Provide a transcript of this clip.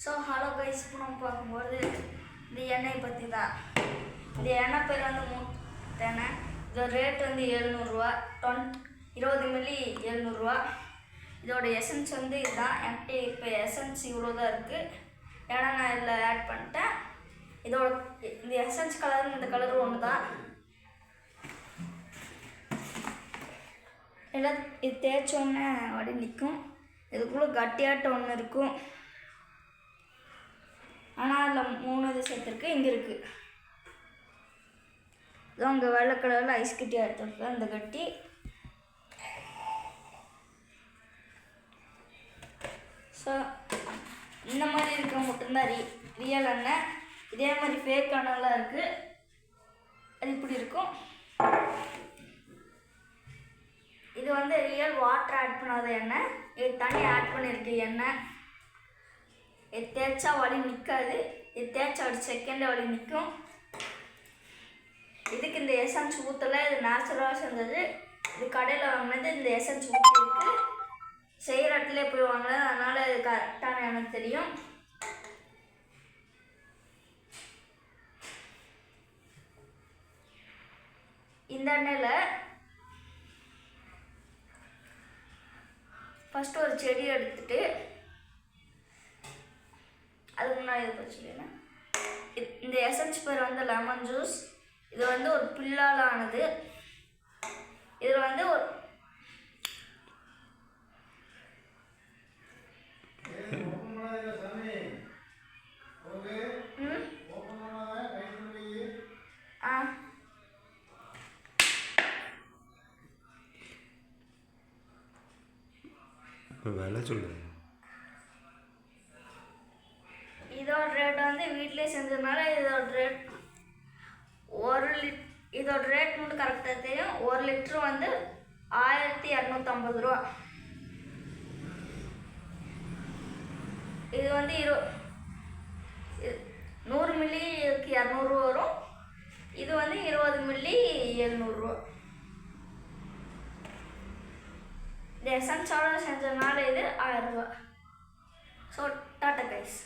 So hello guys, இப்போ நம்ம பார்க்கும்போது இந்த எண்ணெய் பற்றி தான். இந்த எண்ணெய் பேர் வந்து மூட்டை எண்ணெய். இதோட ரேட் வந்து 700 ரூபா. 20 மில்லி 700 ரூபா. இதோட எசன்ஸ் வந்து இதுதான். என்கிட்ட இப்போ எசன்ஸ் இவ்வளோ தான் இருக்குது. ஏன்னா நான் இதில் ஆட் பண்ணிட்டேன். இதோட இந்த எசன்ஸ் கலரும் இந்த கலரும் ஒன்று தான். எல்லாம் இது தேய்ச்சோன்னே அப்படி நிற்கும். இதுக்குள்ளே கட்டியாட்ட ஒன்று இருக்கும். ஆனால் அதில் 3 இது சேர்த்துருக்கு. இங்கே இருக்குது. இதுவும் இங்கே வெள்ளை கலரில் ஐஸ் கட்டியாக எடுத்துருக்கு. இந்த கட்டி ஸோ இந்த மாதிரி இருக்க மட்டும்தான் ரியல் எண்ணெய். இதே மாதிரி ஃபேக் எண்ணெய்லாம் இருக்குது. அது இப்படி இருக்கும். இது வந்து ரியல் வாட்டர் ஆட் பண்ணாத எண்ணெய். இது தண்ணி ஆட் பண்ணியிருக்கு எண்ணெய். இது தேய்ச்சா வலி நிற்காது. இது தேய்ச்சா ஒரு செகண்டில் வலி நிற்கும். இதுக்கு இந்த எசன்ஸ் ஊற்றலை. இது நேச்சுரலாக செஞ்சது. இது கடையில் வாங்கினது. இந்த எசன்ஸ் ஊற்றிருக்கு. செய்கிற இடத்துல போய் வாங்கினது. அதனால் இது கரெக்டான எனக்கு தெரியும். இந்த எண்ணெயில் ஃபஸ்ட்டு ஒரு செடி எடுத்துட்டு அதுக்கு முன்னாடி இதை சொல்லிடுறேன். இந்த எசன்ஸ் பேர் வந்து லெமன் ஜூஸ். இது வந்து ஒரு பில்லால் ஆனது. இதில் வந்து ஒரு வேலை சொல்லு. இதோட ரேட் வந்து வீட்டிலே செஞ்சதுனால இதோட ரேட் மட்டும் கரெக்டாக தெரியும். 1 லிட்ரு வந்து 1250 ரூபா. இது வந்து 100 மில்லி 200 ரூபா வரும். இது வந்து 20 மில்லி 700 ரூபா. இந்த எசன்ஸோட செஞ்சதுனால இது 1000 ரூபா. So tata guys.